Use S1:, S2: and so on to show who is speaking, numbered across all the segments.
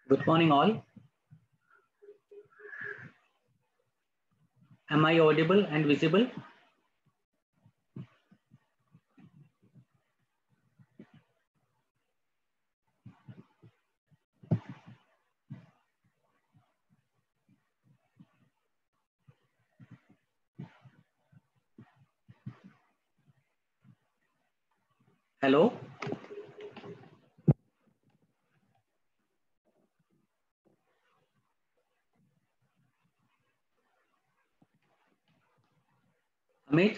S1: Good morning, all. Am I audible and visible? Hello? Amit?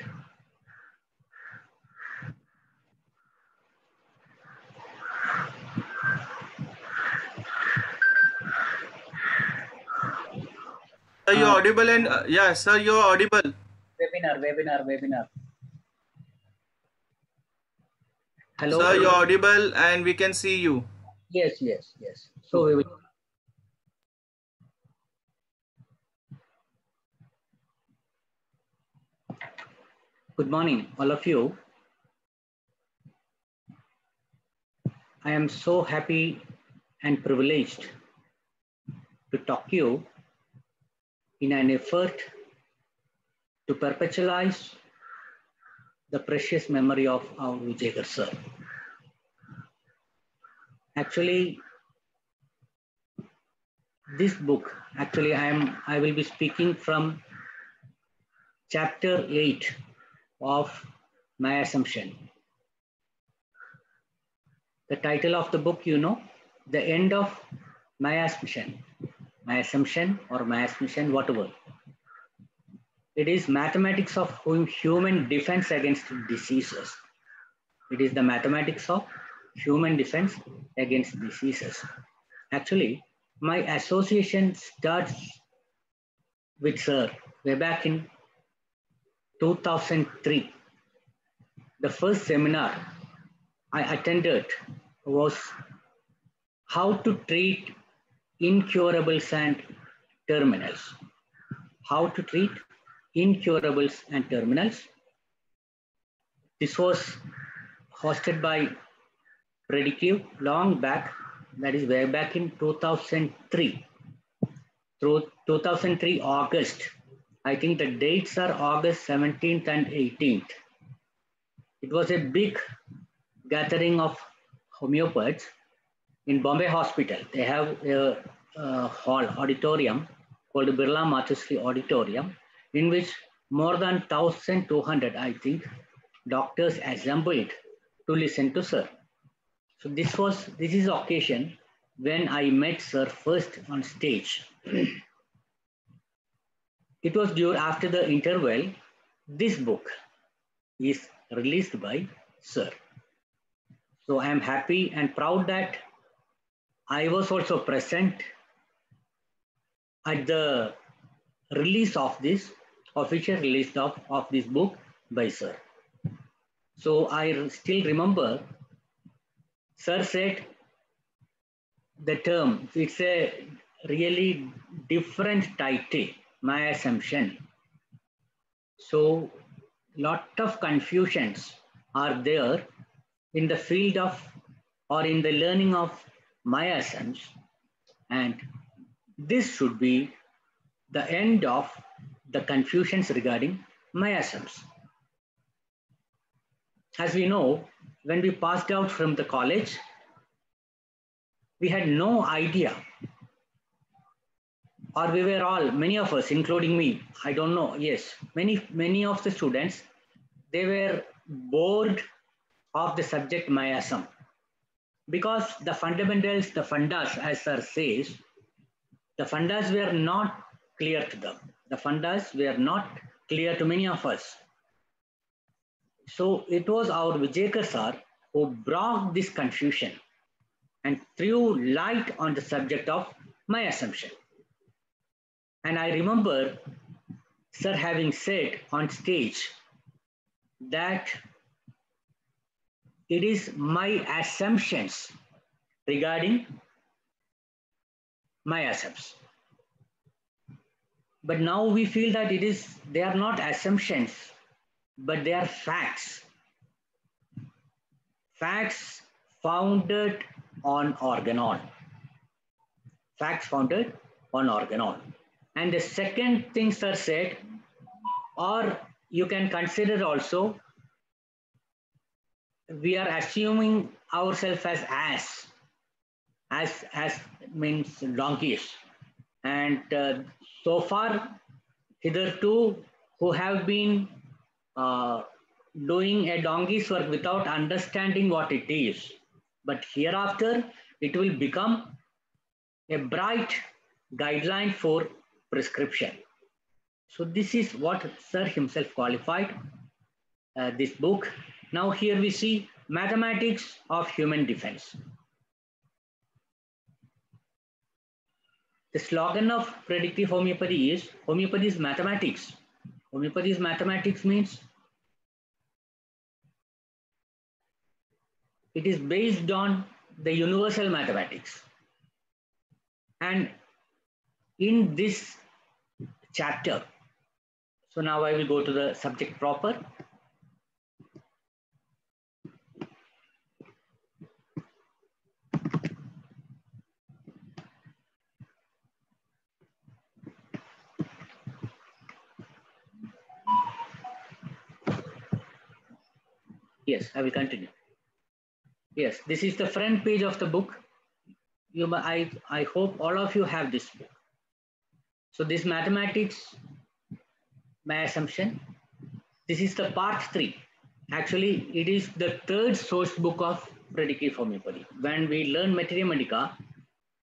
S2: Sir, you're audible and yeah, sir, you're audible.
S1: Webinar. Hello?
S2: Sir, you're audible and we can see you.
S1: Yes. So we will. Good morning, all of you. I am so happy and privileged to talk to you in an effort to perpetualize the precious memory of our Vijayakar sir. Actually, this book, I will be speaking from chapter 8 of My Assumption. The title of the book, The End of My Assumption. My Assumption or My Assumption, whatever. It is mathematics of human defense against diseases. It is the mathematics of human defense against diseases. Actually, my association starts with Sir way back in 2003. The first seminar I attended was how to treat incurables and terminals. How to treat incurables and terminals. This was hosted by Preditive long back, that is way back in 2003. Through 2003 August. I think the dates are August 17th and 18th. It was a big gathering of homeopaths in Bombay Hospital. They have a hall, auditorium called Birla Mathusri Auditorium, in which more than 1,200, I think, doctors assembled to listen to Sir. So this is the occasion when I met Sir first on stage. It was after the interval. This book is released by Sir. So I am happy and proud that I was also present at the release of this, official release of this book by Sir. So I still remember Sir said the term, it's a really different title, My Assumption. So lot of confusions are there in the field of or in the learning of miasms, and this should be the end of the confusions regarding miasms. As we know, when we passed out from the college, we had no idea, or we were all, many of us, including me, I don't know, yes, many of the students, they were bored of the subject miasm because the fundamentals, the fundas, as Sir says, the fundas were not clear to them. The fundas were not clear to many of us. So it was our Vijayakar sir who brought this confusion and threw light on the subject of my assumption. And I remember Sir having said on stage that it is my assumptions regarding my assumptions. But now we feel that they are not assumptions, but they are facts. Facts founded on organon. facts founded on organon. And the second thing sir said, or you can consider also, we are assuming ourselves as means donkeys. And so far, hitherto, who have been uh, doing a donkey's work without understanding what it is. But hereafter, it will become a bright guideline for prescription. So this is what Sir himself qualified this book. Now here we see mathematics of human defense. The slogan of predictive homeopathy is mathematics. Homeopathy is mathematics means it is based on the universal mathematics. And in this chapter, so now I will go to the subject proper. Yes, I will continue. Yes, this is the front page of the book. I hope all of you have this book. So this mathematics, my assumption, this is the part 3. Actually, it is the third source book of predictive homeopathy. When we learn Materia Medica,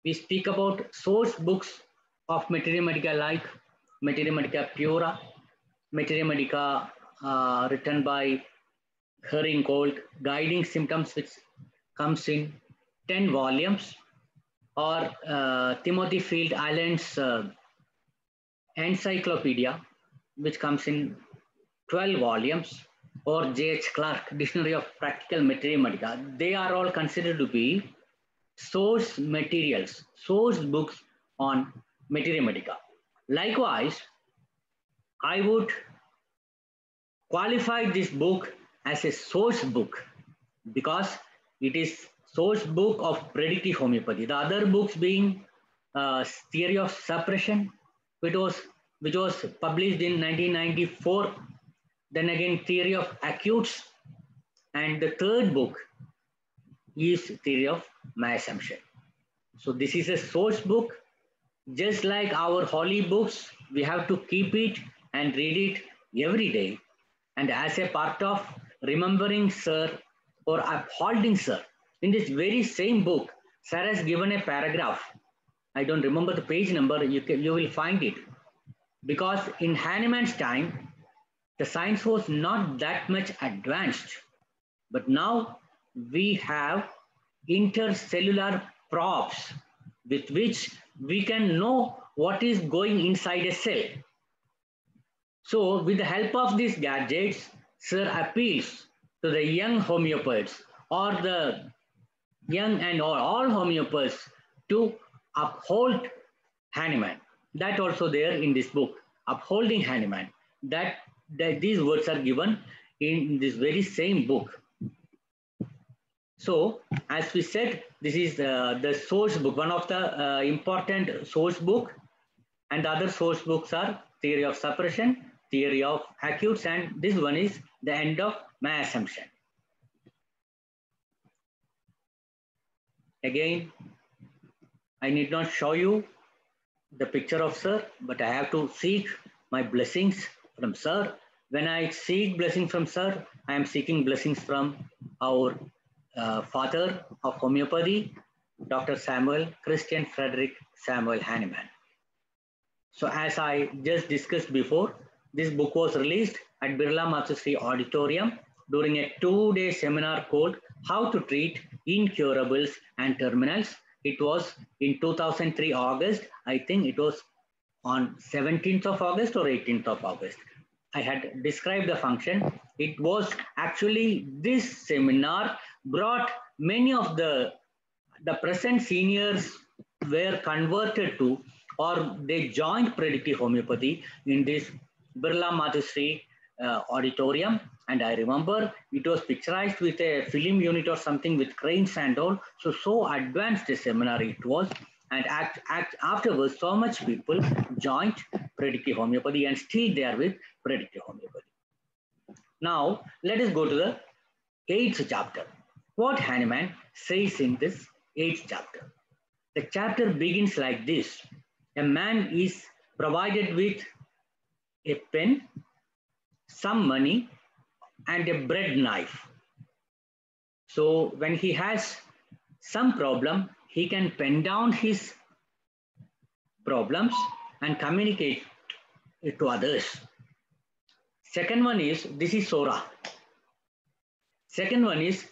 S1: we speak about source books of Materia Medica like Materia Medica Pura, Materia Medica written by Herringholt, Guiding Symptoms, which comes in 10 volumes, or Timothy Field Allen's Encyclopedia, which comes in 12 volumes, or J.H. Clark, Dictionary of Practical Materia Medica. They are all considered to be source materials, source books on Materia Medica. Likewise, I would qualify this book as a source book because it is source book of predictive homeopathy. The other books being Theory of Suppression, which was published in 1994. Then again, Theory of Acutes, and the third book is Theory of My Assumption. So this is a source book. Just like our holy books, we have to keep it and read it every day. And as a part of remembering Sir or upholding Sir, in this very same book, Sir has given a paragraph. I don't remember the page number, you will find it. Because in Hahnemann's time, the science was not that much advanced. But now we have intercellular probes with which we can know what is going inside a cell. So with the help of these gadgets, Sir appeals to the young homeopaths or the young and all homeopaths to uphold Hahnemann. That also there in this book, Upholding Hahnemann. That these words are given in this very same book. So as we said, this is the source book, one of the important source book, and the other source books are Theory of Suppression, Theory of Acutes, and this one is The End of My Assumption. Again, I need not show you the picture of Sir, but I have to seek my blessings from Sir. When I seek blessings from Sir, I am seeking blessings from our father of homeopathy, Dr. Samuel Christian Frederick Samuel Hahnemann. So as I just discussed before, this book was released at Birla Mathusri Auditorium during a 2-day seminar called How to Treat Incurables and Terminals. It was in 2003 August. I think it was on 17th of August or 18th of August. I had described the function. It was actually this seminar brought many of the present seniors were converted to, or they joined predictive homeopathy in this Birla Mathusri auditorium. And I remember it was picturized with a film unit or something with cranes and all. So advanced a seminar it was. And afterwards, so much people joined predictive homeopathy and stayed there with predictive homeopathy. Now, let us go to the 8th chapter. What Hahnemann says in this 8th chapter. The chapter begins like this. A man is provided with a pen, some money, and a bread knife. So when he has some problem, he can pen down his problems and communicate it to others. Second one is, this is Sora. Second one is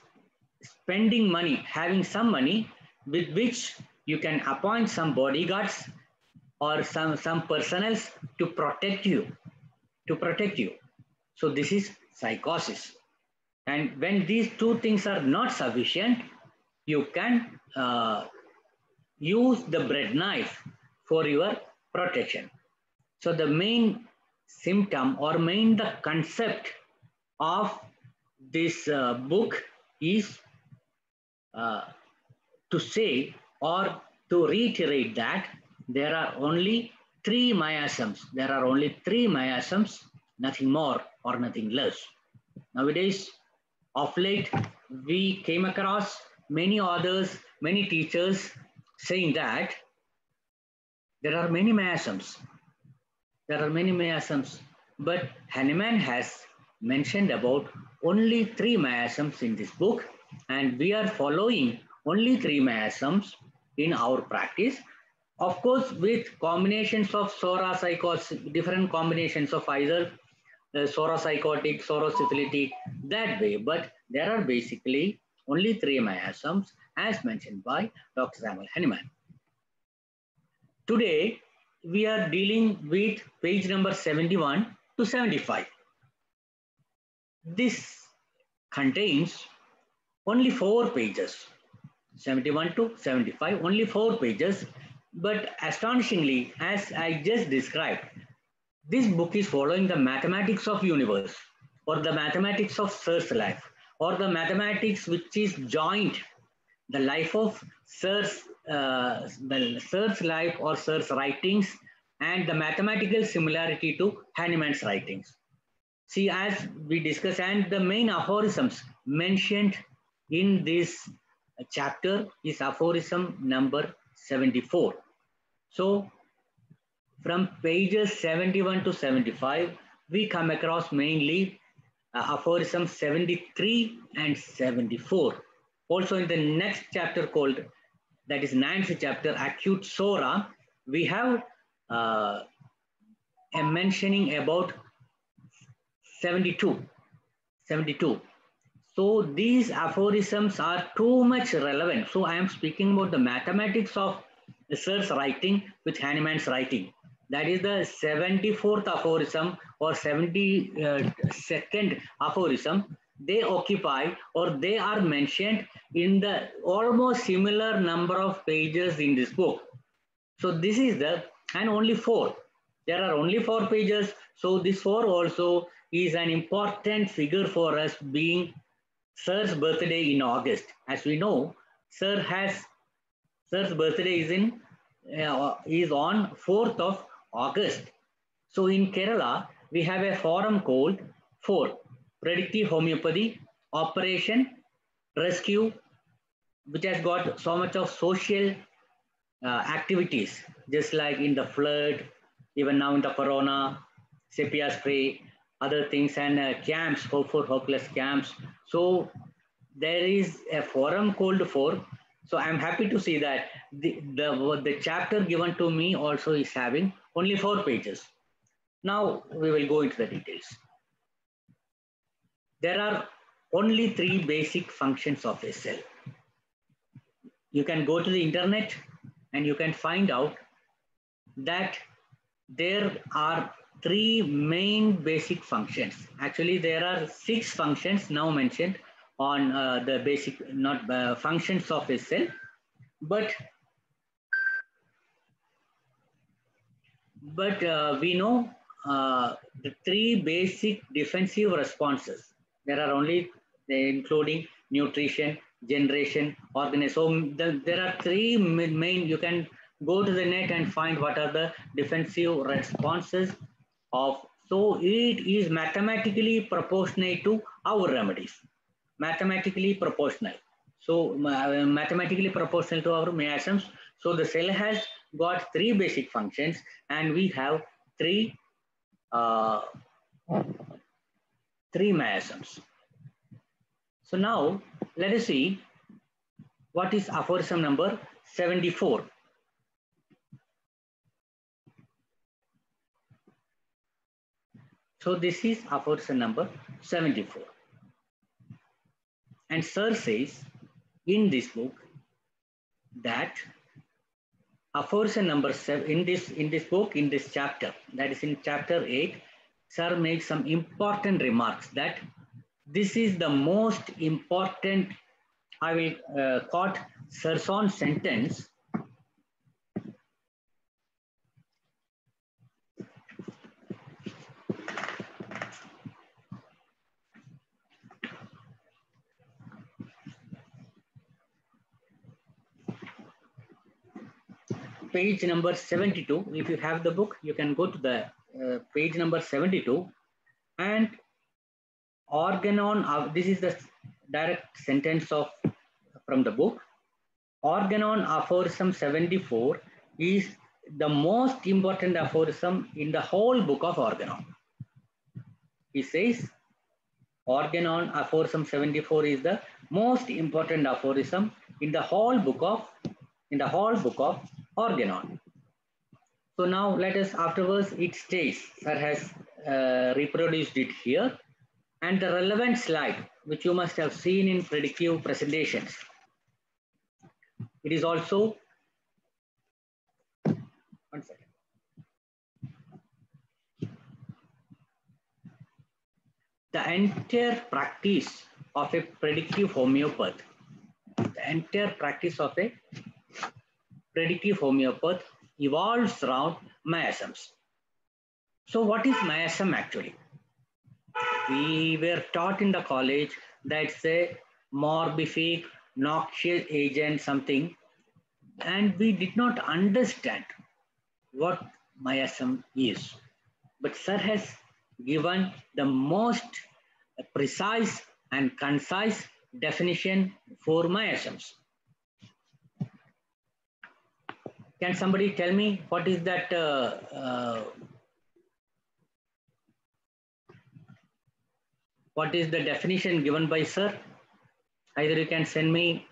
S1: spending money, having some money with which you can appoint some bodyguards or some personals to protect you. So this is psychosis. And when these two things are not sufficient, you can use the bread knife for your protection. So the main symptom or the concept of this book is to say or to reiterate that there are only 3 miasms. There are only 3 miasms, nothing more or nothing less. Nowadays, of late, we came across many authors, many teachers saying that there are many miasms. There are many miasms, but Hahnemann has mentioned about only 3 miasms in this book, and we are following only 3 miasms in our practice. Of course, with combinations of Sora psychosis, different combinations of either Sora psychotic, Sora syphilitic, that way, but there are basically only 3 miasms as mentioned by Dr. Samuel Hahnemann. Today, we are dealing with page number 71 to 75. This contains only 4 pages, 71 to 75, only 4 pages. But astonishingly, as I just described, this book is following the mathematics of universe, or the mathematics of Sir's life, or the mathematics which is joined the life of Sir's life or Sir's writings, and the mathematical similarity to Hahnemann's writings. See, as we discussed, and the main aphorisms mentioned in this chapter is aphorism number 74. So from pages 71 to 75, we come across mainly aphorism 73 and 74. Also in the next chapter called, that is 9th chapter, Acute Sora, we have a mentioning about 72. So these aphorisms are too much relevant. So I am speaking about the mathematics of Sir's writing with Hahnemann's writing. That is the 74th aphorism or 72nd aphorism. They occupy or they are mentioned in the almost similar number of pages in this book. So this is and only 4. There are only 4 pages. So this 4 also is an important figure for us, being Sir's birthday in August. As we know, Sir's birthday is on 4th of August. So in Kerala, we have a forum called FORE, Predictive Homeopathy, Operation Rescue, which has got so much of social activities, just like in the flood, even now in the corona, sepia spray, other things, and camps, Hope for Hopeless camps. So there is a forum called FORE. So I'm happy to see that the chapter given to me also is having only 4 pages. Now we will go into the details. There are only 3 basic functions of a cell. You can go to the internet and you can find out that there are 3 main basic functions. Actually, there are 6 functions now mentioned on the basic functions of a cell, but we know the 3 basic defensive responses. There are only including nutrition, generation, organism. So there are 3 main. You can go to the net and find what are the defensive responses of. So it is mathematically proportionate to our remedies. Mathematically proportional. So mathematically proportional to our miasms. So the cell has got three basic functions, and we have three miasms. So now let us see what is aphorism number 74. So this is aphorism number 74. And Sir says in this book that aphorism number 7 in this book, in this chapter, that is in chapter 8, Sir makes some important remarks that this is the most important. I will quote Sir's own sentence. Page number 72. If you have the book, you can go to the page number 72 and organon. This is the direct sentence from the book. Organon aphorism 74 is the most important aphorism in the whole book of Organon. He says Organon aphorism 74 is the most important aphorism in the whole book of Organon. So now let us afterwards it stays. Sir has reproduced it here, and the relevant slide which you must have seen in predictive presentations. It is also, one second. The entire practice of a predictive homeopath, evolves around miasms. So what is miasm actually? We were taught in the college that it's a morbific, noxious agent, something, and we did not understand what miasm is. But Sir has given the most precise and concise definition for miasms. Can somebody tell me what is that? What is the definition given by Sir? Either you can send me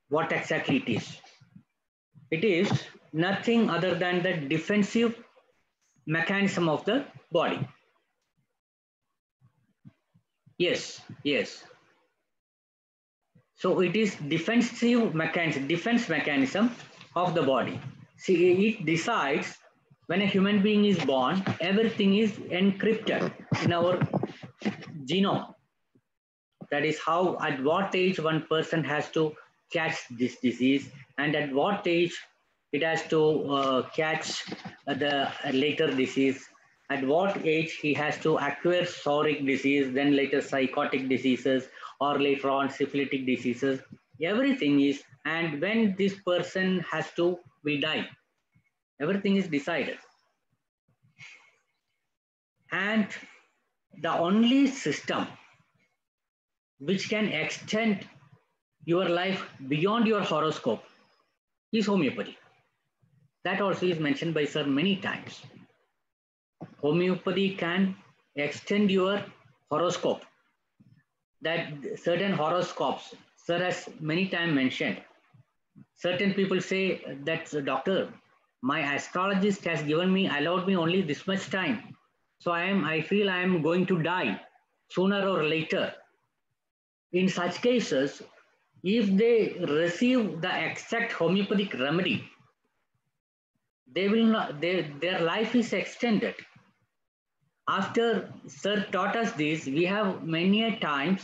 S1: what exactly it is. It is nothing other than the defensive mechanism of the body. Yes, yes. So it is defense mechanism of the body. See, it decides when a human being is born, everything is encrypted in our genome. That is how, at what age one person has to catch this disease, and at what age it has to catch the later disease, at what age he has to acquire psoriatic disease, then later psychotic diseases, or later on syphilitic diseases. Everything is, and when this person will die, everything is decided. And the only system which can extend your life beyond your horoscope is homeopathy. That also is mentioned by Sir many times. Homeopathy can extend your horoscope. That certain horoscopes, Sir has many times mentioned. Certain people say that, doctor, my astrologist has allowed me only this much time. So I feel I am going to die sooner or later. In such cases, if they receive the exact homeopathic remedy, they will not, their life is extended. After Sir taught us this, we have many a times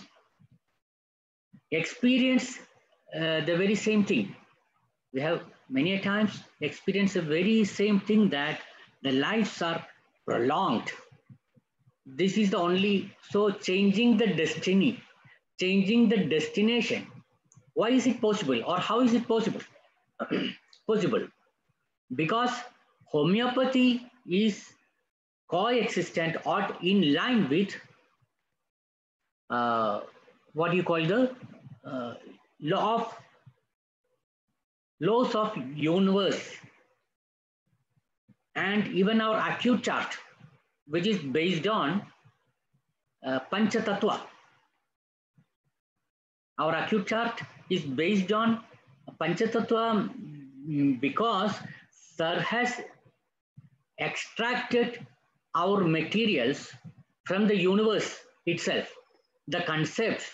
S1: experienced the very same thing. We have many a times experienced the very same thing, that the lives are prolonged. This is the only, so changing the destiny, changing the destination Why is it possible, or how is it possible? Possible because homeopathy is coexistent or in line with what you call the uh, law of laws of universe, and even our acute chart, which is based on Panchatattva. Our acute chart is based on Panchatattva because Sir has extracted our materials from the universe itself. The concepts,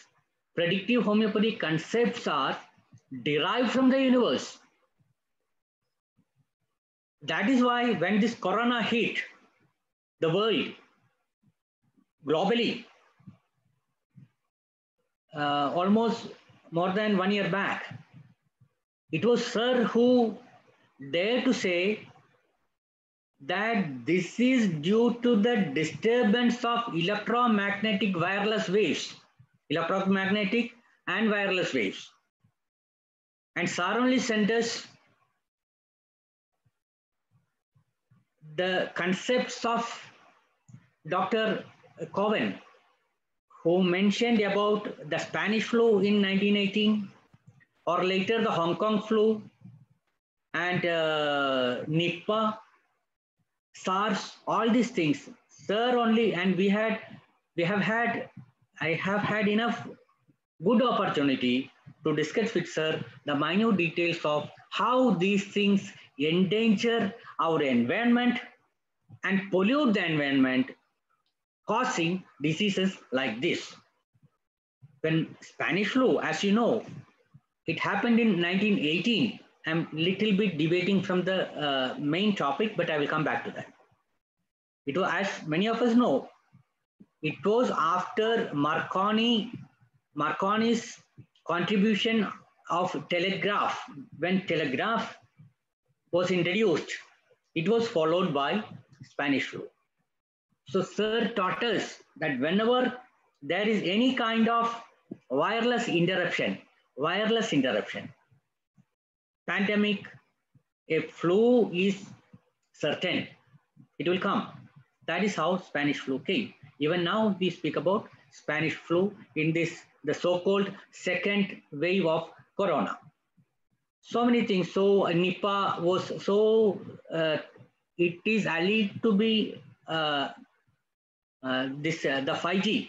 S1: predictive homeopathy concepts are derived from the universe. That is why when this corona hit the world globally, almost more than 1 year back, it was Sir who dared to say that this is due to the disturbance of electromagnetic wireless waves, electromagnetic and wireless waves. And Sir only sent us the concepts of Dr. Cowan, who mentioned about the Spanish flu in 1918, or later the Hong Kong flu, and Nipah, SARS, all these things. Sir only, and I have had enough good opportunity to discuss with Sir the minute details of how these things endanger our environment and pollute the environment, causing diseases like this. When Spanish flu, as you know, it happened in 1918. I'm little bit debating from the main topic, but I will come back to that. It was, as many of us know, it was after Marconi's contribution of telegraph. When telegraph was introduced, it was followed by Spanish flu. So Sir taught us that whenever there is any kind of wireless interruption, pandemic, a flu is certain, it will come. That is how Spanish flu came. Even now we speak about Spanish flu in this, the so-called second wave of corona. So many things. So Nipah was it is alleged to be the 5G.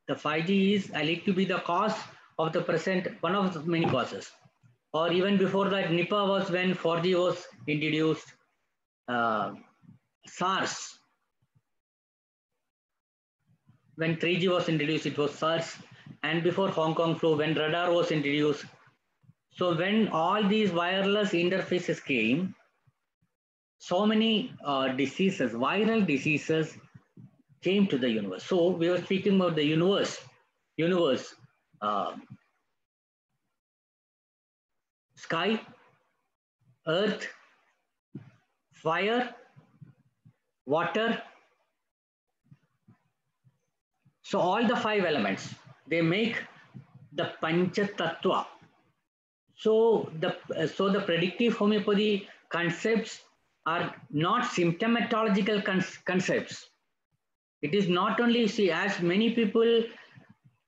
S1: The 5G is alleged to be the cause of the present, one of the many causes. Or even before that, Nipah was when 4G was introduced. SARS, when 3G was introduced, it was SARS. And before Hong Kong flu, when radar was introduced. So when all these wireless interfaces came, so many diseases, viral diseases came to the universe. So we were speaking about the universe, sky, earth, fire, water. So all the 5 elements, they make the Panchatattva. So the predictive homeopathy concepts are not symptomatological concepts. It is not only, see, as many people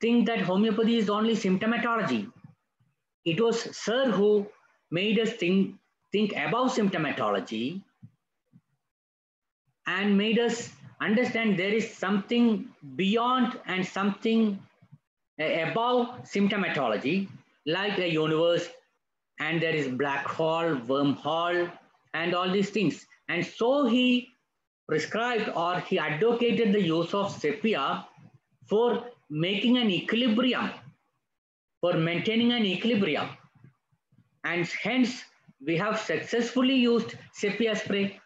S1: think that homeopathy is only symptomatology. It was Sir who made us think about symptomatology and made us understand there is something beyond and something above symptomatology, like a universe, and there is black hole, wormhole, and all these things. And so he prescribed, or he advocated, the use of sepia for making an equilibrium, for maintaining an equilibrium. And hence we have successfully used sepia spray.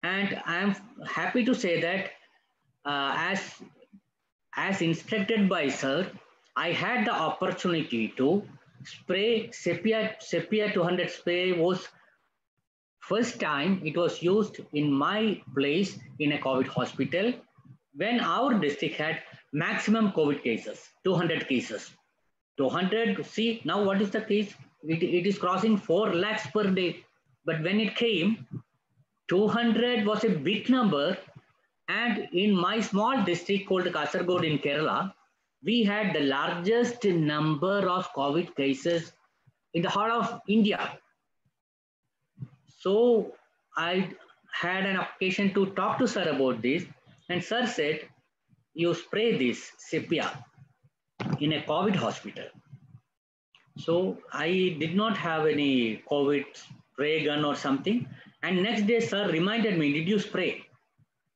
S1: And I am happy to say that as instructed by Sir, I had the opportunity to spray sepia 200 spray. Was first time it was used in my place in a COVID hospital when our district had maximum COVID cases, 200 cases. 200, see now what is the case? It is crossing 4 lakhs per day. But when it came, 200 was a big number. And in my small district called Kasargod in Kerala, we had the largest number of COVID cases in the heart of India. So I had an occasion to talk to sir about this, and sir said, you spray this sepia in a COVID hospital. So I did not have any COVID spray gun or something. And next day, sir reminded me, did you spray?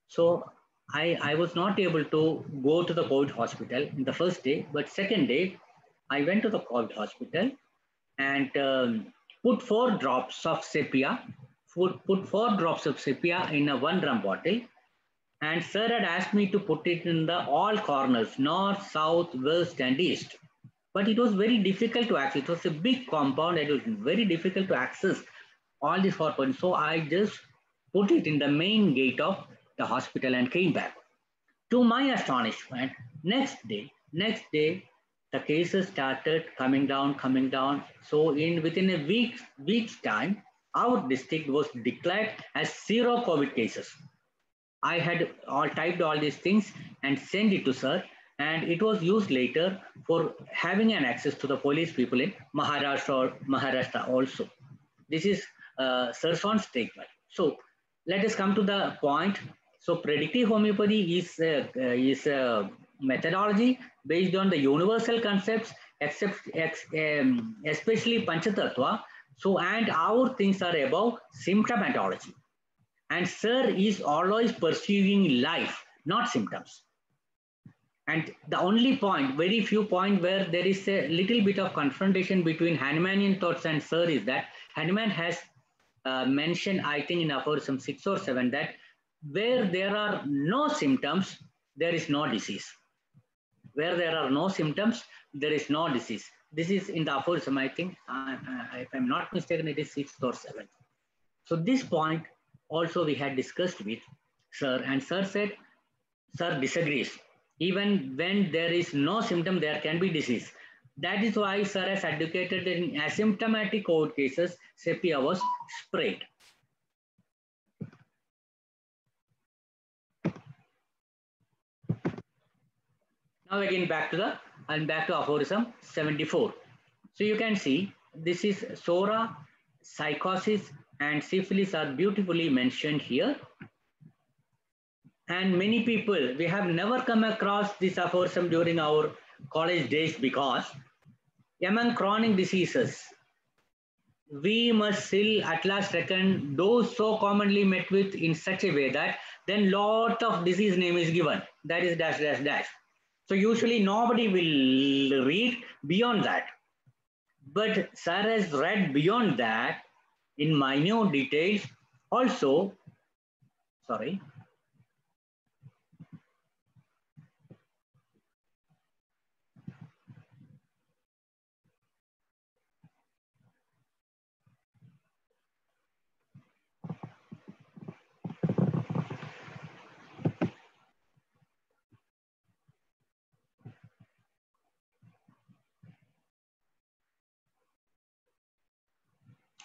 S1: So I was not able to go to the COVID hospital in the first day, but second day, I went to the COVID hospital and put 4 drops of sepia, put 4 drops of sepia in a 1 drum bottle. And sir had asked me to put it in the all corners, north, south, west, and east. But it was very difficult to access. It was a big compound. It was very difficult to access all these 4 points. So I just put it in the main gate of the hospital and came back. To my astonishment, next day, the cases started coming down, coming down. So within a week's time, our district was declared as 0 COVID cases. I had typed all these things and sent it to sir, and it was used later for having an access to the police people in Maharashtra also. This is sir's own statement. So let us come to the point. So predictive homeopathy is a methodology based on the universal concepts, especially Panchatattva. So and our things are about symptomatology. And sir is always pursuing life, not symptoms. And the only point, very few point where there is a little bit of confrontation between Hahnemanian thoughts and sir is that Hahnemann has mentioned, I think in aphorism 6 or 7, that where there are no symptoms, there is no disease. Where there are no symptoms, there is no disease. This is in the aphorism, I think, if I'm not mistaken, it is 6th or 7th. So this point also we had discussed with sir, and sir said, sir disagrees. Even when there is no symptom, there can be disease. That is why sir has advocated in asymptomatic COVID cases, sepia was sprayed. Now again back to aphorism 74. So you can see this is SORA, psychosis, and syphilis are beautifully mentioned here. And many people, we have never come across this aphorism during our college days because among chronic diseases, we must still at last reckon those so commonly met with in such a way that then lot of disease name is given. That is dash, dash, dash. So usually nobody will read beyond that. But sir has read beyond that in minute details. Also, sorry.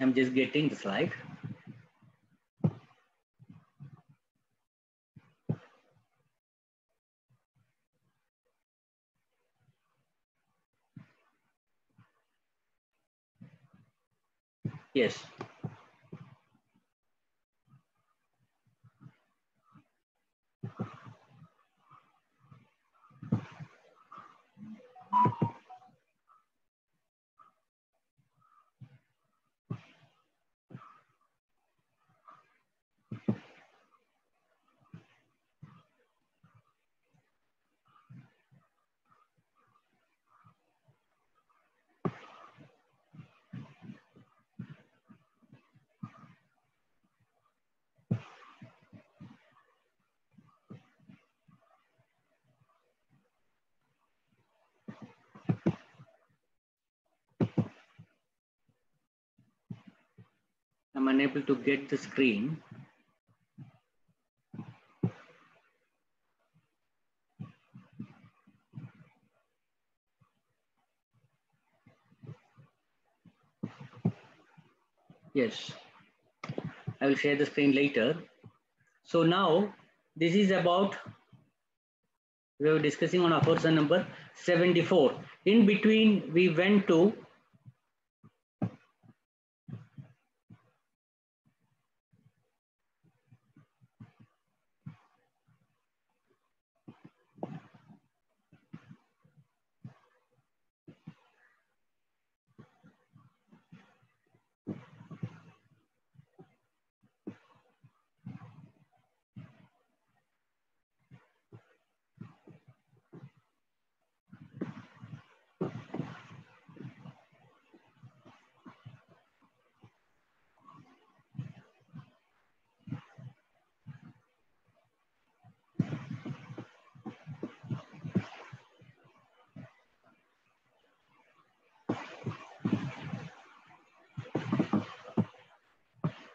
S1: I'm just getting the slide. Yes. I'm unable to get the screen. Yes, I will share the screen later. So now this is about, we were discussing on person number 74. In between, we went to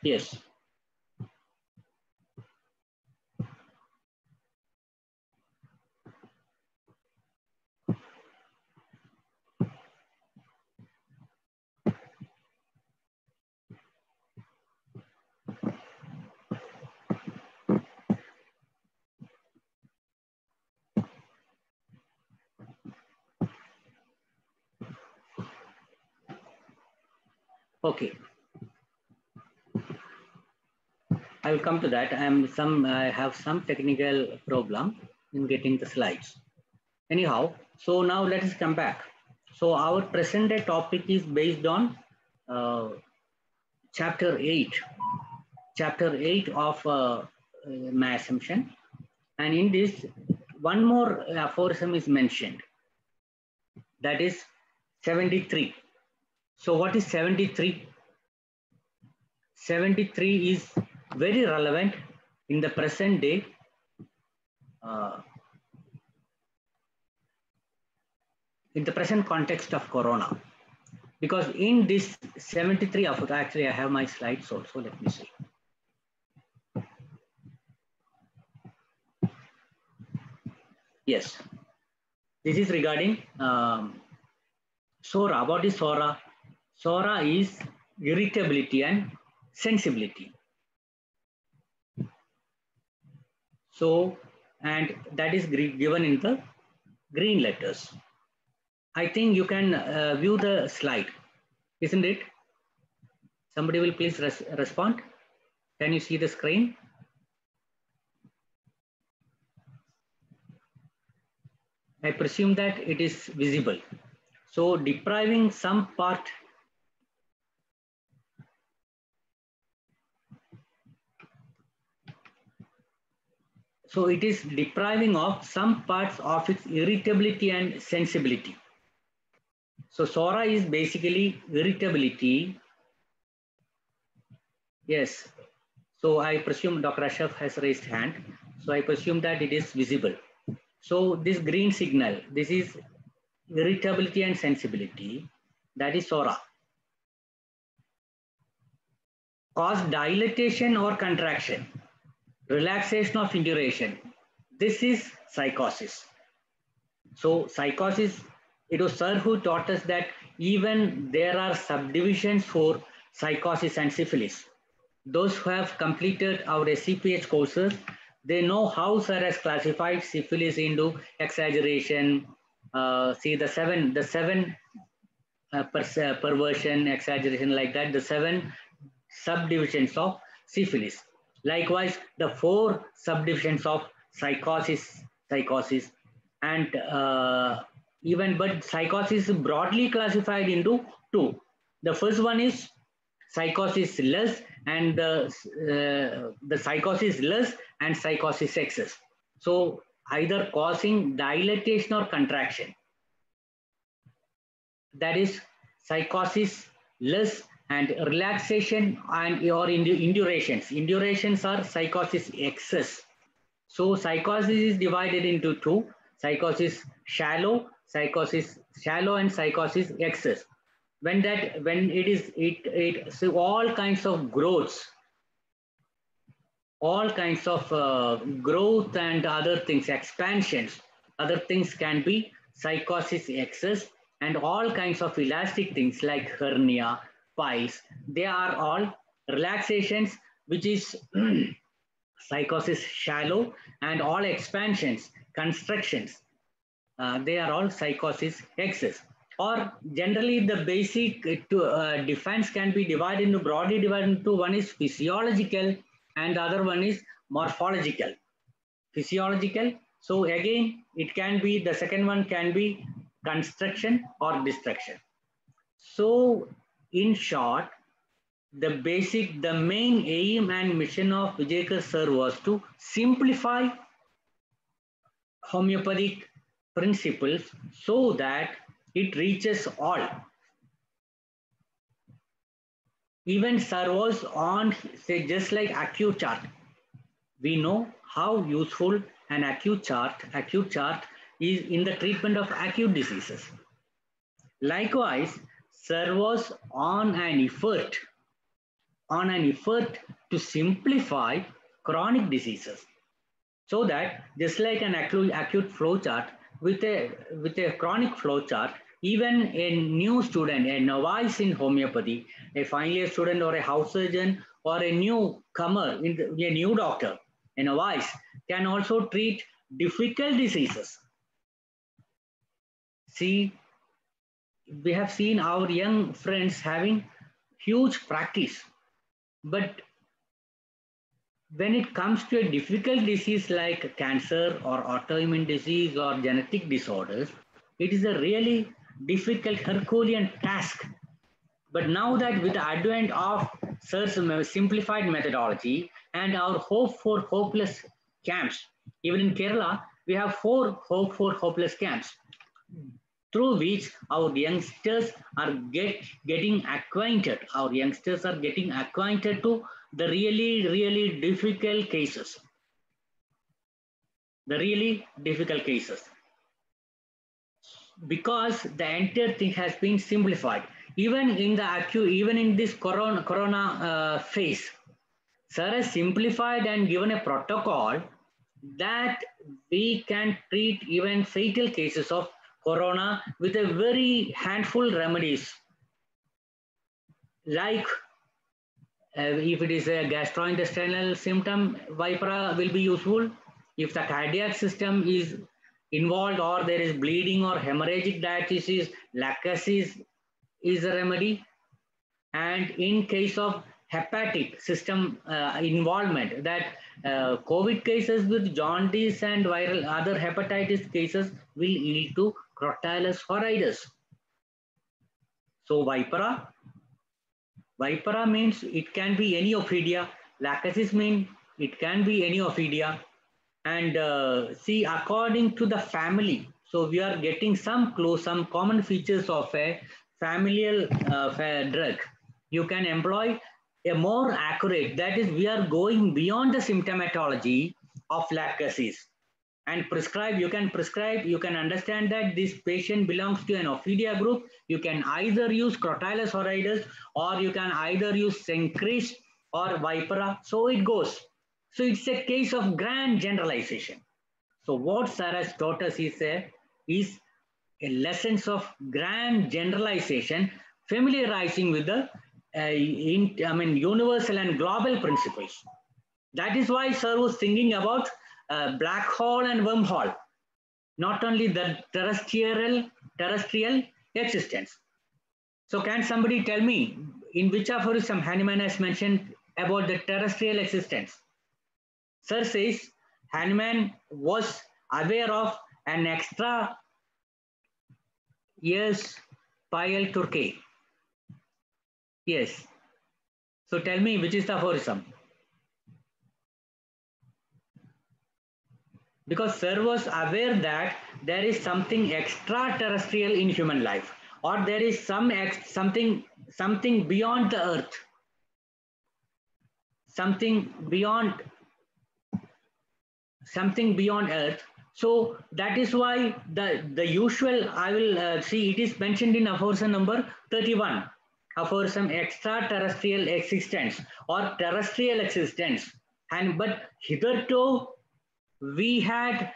S1: yes. Okay, I will come to that. I have some technical problem in getting the slides. Anyhow, so now let us come back. So our present day topic is based on uh, chapter 8, chapter 8 of my assumption. And in this, one more aphorism is mentioned, that is 73. So what is 73? 73 is very relevant in the present day in the present context of corona, because in this 73 of, actually I have my slides also, let me see. Yes, this is regarding SORA. What is SORA? SORA is irritability and sensibility. So, and that is given in the green letters. I think you can view the slide, isn't it? Somebody will please respond. Can you see the screen? I presume that it is visible. So depriving some part, so it is depriving of some parts of its irritability and sensibility. So SORA is basically irritability. Yes. So I presume Dr. Ashraf has raised hand. So I presume that it is visible. So this green signal, this is irritability and sensibility, that is SORA. Cause dilatation or contraction, relaxation of induration. This is psychosis. So psychosis, it was Sir who taught us that even there are subdivisions for psychosis and syphilis. Those who have completed our SCPH courses, they know how Sir has classified syphilis into exaggeration. See the seven perversion, exaggeration, like that, the 7 subdivisions of syphilis. Likewise, the 4 subdivisions of psychosis, and but psychosis is broadly classified into 2. The first one is psychosis less, and the psychosis less and psychosis excess. So either causing dilatation or contraction, that is psychosis less, and relaxation and or indurations. Indurations are psychosis excess. So psychosis is divided into 2: psychosis shallow and psychosis excess. When it is so all kinds of growths, growth and other things, expansions, other things can be psychosis excess, and all kinds of elastic things like hernia, piles, they are all relaxations, which is psychosis shallow, and all expansions, constructions, they are all psychosis excess. Or generally, the basic defense can be divided into broadly divided into one is physiological and the other one is morphological. Physiological. So again, it can be the second one can be construction or destruction. So in short, the main aim and mission of Vijayakar sir was to simplify homeopathic principles so that it reaches all. Even sir was on, say, just like acute chart. We know how useful an acute chart is in the treatment of acute diseases. Likewise, sir was on an effort to simplify chronic diseases, so that just like an acute flow chart, with a chronic flow chart, even a new student, a novice in homeopathy, a final year student or a house surgeon or a newcomer, a new doctor, a novice can also treat difficult diseases. See, we have seen our young friends having huge practice, but when it comes to a difficult disease like cancer or autoimmune disease or genetic disorders, it is a really difficult Herculean task. But now that with the advent of Sir's simplified methodology and our Hope for Hopeless camps, even in Kerala, we have 4 Hope for Hopeless camps, through which our youngsters are getting acquainted. Our youngsters are getting acquainted to the really difficult cases. The really difficult cases. Because the entire thing has been simplified. Even in this corona phase, sir has simplified and given a protocol that we can treat even fatal cases of corona with a very handful remedies. Like if it is a gastrointestinal symptom, Vipera will be useful. If the cardiac system is involved or there is bleeding or hemorrhagic diathesis, Lacasis is a remedy. And in case of hepatic system involvement, that COVID cases with jaundice and viral other hepatitis cases will lead to Crotalus horridus. So Vipera means it can be any ophidia. Lacasis means it can be any ophidia. And see, according to the family, so we are getting some common features of a familial drug. You can employ a more accurate, that is, we are going beyond the symptomatology of Lacasis and you can understand that this patient belongs to an ophidia group. You can either use Crotalus horridus or you can either use Cencris or Vipera. So it goes. So it's a case of grand generalization. So what Sir has taught us is a lessons of grand generalization, familiarizing with the universal and global principles. That is why Sir was thinking about black hole and wormhole, not only the terrestrial existence. So can somebody tell me in which aphorism Hahnemann has mentioned about the terrestrial existence? Sir says Hahnemann was aware of an extra years pile Turkey. Yes. So tell me which is the aphorism? Because Sir was aware that there is something extraterrestrial in human life, or there is something beyond the earth, something beyond earth. So that is why the usual, I will see, it is mentioned in aphorism number 31, aphorism extraterrestrial existence or terrestrial existence. But hitherto we had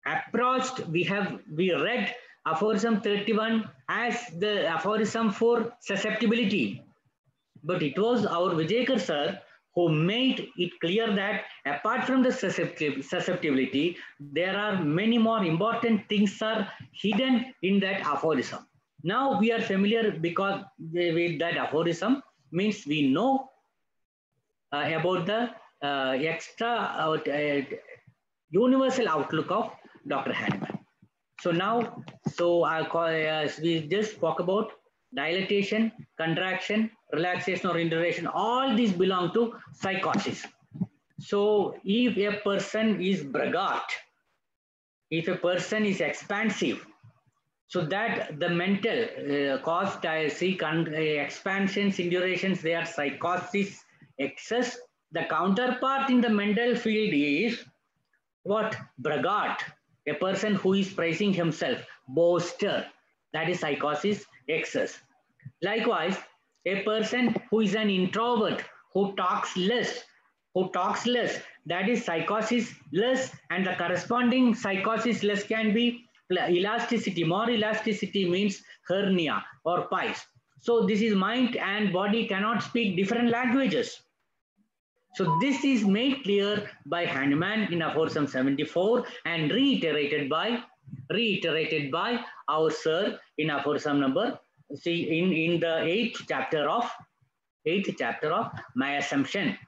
S1: approached, we read aphorism 31 as the aphorism for susceptibility. But it was our Vijayakar sir who made it clear that apart from the susceptibility, there are many more important things are hidden in that aphorism. Now we are familiar because with that aphorism means we know about the extra universal outlook of Dr. Hahnemann. So now, we just spoke about dilatation, contraction, relaxation or induration. All these belong to psychosis. So if a person is braggart, if a person is expansive, so that the mental cost, I see expansions, indurations, they are psychosis, excess. The counterpart in the mental field is what? Braggart, a person who is praising himself, boaster, that is psychosis, excess. Likewise, a person who is an introvert, who talks less, that is psychosis less, and the corresponding psychosis less can be elasticity. More elasticity means hernia or pies. So this is mind and body cannot speak different languages. So this is made clear by Hahnemann in aphorism 74 and reiterated by our sir in aphorism number, see, in the eighth chapter of My Assumption.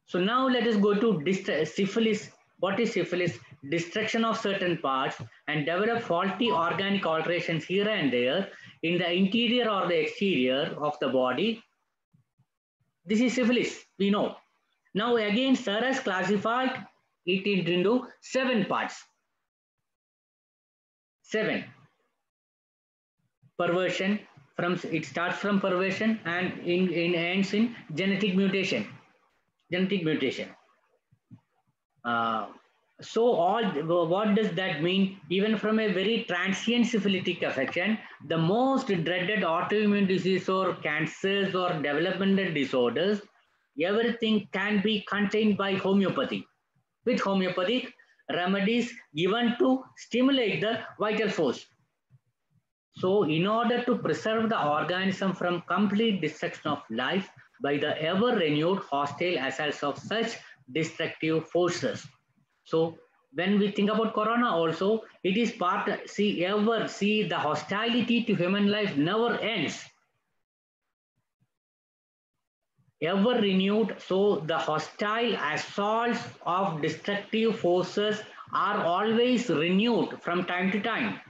S1: So now let us go to syphilis. What is syphilis? Destruction of certain parts and develop faulty organic alterations here and there in the interior or the exterior of the body. This is syphilis, we know. Now again, sir has classified it into 7 parts. 7. Perversion, it starts from perversion and ends in genetic mutation. So what does that mean? Even from a very transient syphilitic affection, the most dreaded autoimmune disease or cancers or developmental disorders, everything can be contained by homeopathy. With homeopathic remedies given to stimulate the vital force. So in order to preserve the organism from complete destruction of life by the ever renewed hostile assaults of such destructive forces. So when we think about corona also, it is part, the hostility to human life never ends. Ever renewed, so the hostile assaults of destructive forces are always renewed from time to time.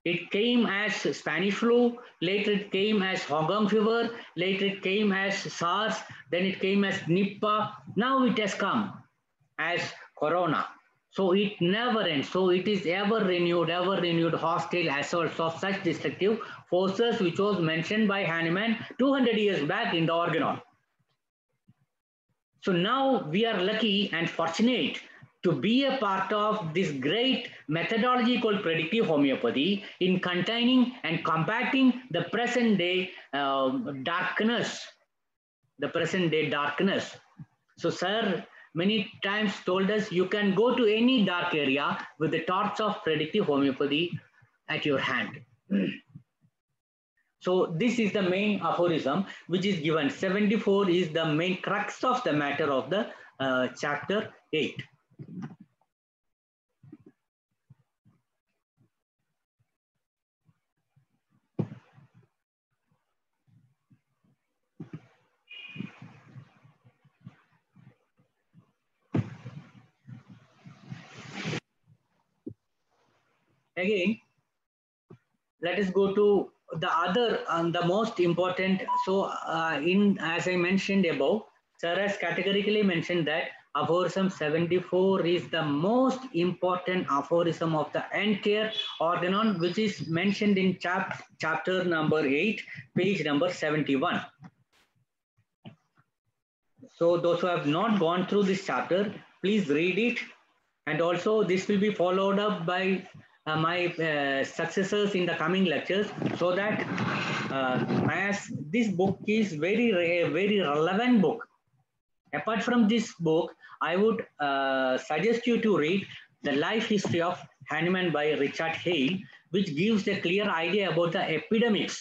S1: It came as Spanish flu, later it came as Hong Kong fever, later it came as SARS, then it came as Nipah, now it has come as corona. So it never ends. So it is ever renewed hostile assaults of such destructive forces, which was mentioned by Hahnemann 200 years back in the Organon. So now we are lucky and fortunate to be a part of this great methodology called predictive homeopathy in containing and combating the present day darkness. So sir many times told us you can go to any dark area with the torch of predictive homeopathy at your hand. So this is the main aphorism which is given. 74 is the main crux of the matter of the chapter 8. Again, let us go to the other and the most important. So as I mentioned above, sir has categorically mentioned that aphorism 74 is the most important aphorism of the entire Organon, which is mentioned in chapter number 8, page number 71. So those who have not gone through this chapter, please read it. And also this will be followed up by my successors in the coming lectures, so that as this book is very relevant book. Apart from this book, I would suggest you to read The Life History of Hahnemann by Richard Hale, which gives a clear idea about the epidemics.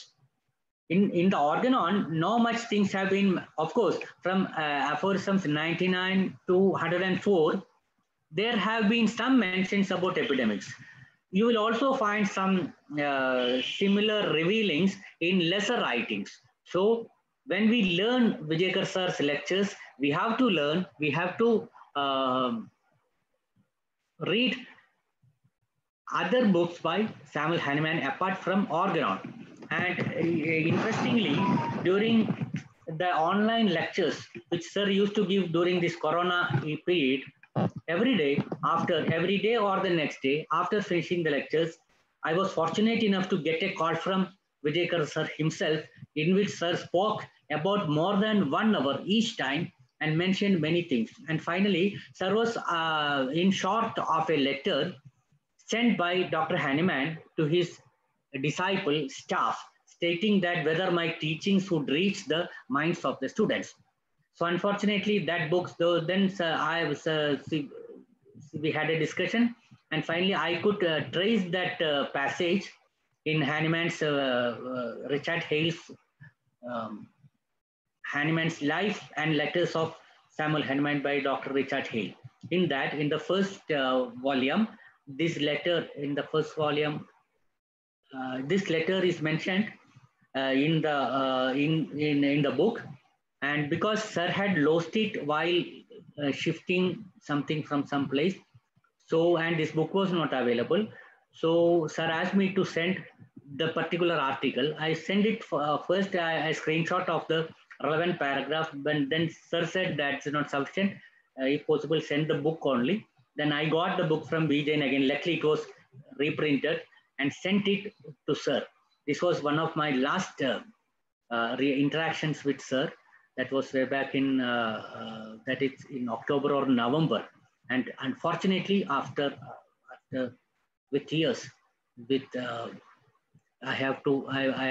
S1: In the Organon, no much things have been, of course, from aphorisms 99 to 104, there have been some mentions about epidemics. You will also find some similar revealings in lesser writings. So when we learn Vijayakar sir's lectures, we have to learn, we have to read other books by Samuel Hahnemann apart from Organon. And interestingly, during the online lectures which sir used to give during this corona period, every day or the next day after finishing the lectures, I was fortunate enough to get a call from Vijayakar sir himself, in which sir spoke about more than 1 hour each time and mentioned many things. And finally, sir was in short of a letter sent by Dr. Hahnemann to his disciple staff, stating that whether my teachings would reach the minds of the students. So unfortunately, that book, so then we had a discussion, and finally I could trace that passage in Hahnemann's Richard Hale's um, Hahnemann's Life and Letters of Samuel Hahnemann by Dr. Richard Hale. In that, in the first volume, this letter in the first volume, this letter is mentioned in the book, and because sir had lost it while shifting something from some place, so and this book was not available, so sir asked me to send the particular article. I sent it first a screenshot of the relevant paragraph, but then sir said that's not sufficient. If possible, send the book only. Then I got the book from BJ, and again, luckily it was reprinted and sent it to sir. This was one of my last interactions with sir. That was way back in that it's in October or November. And unfortunately, after with tears, with I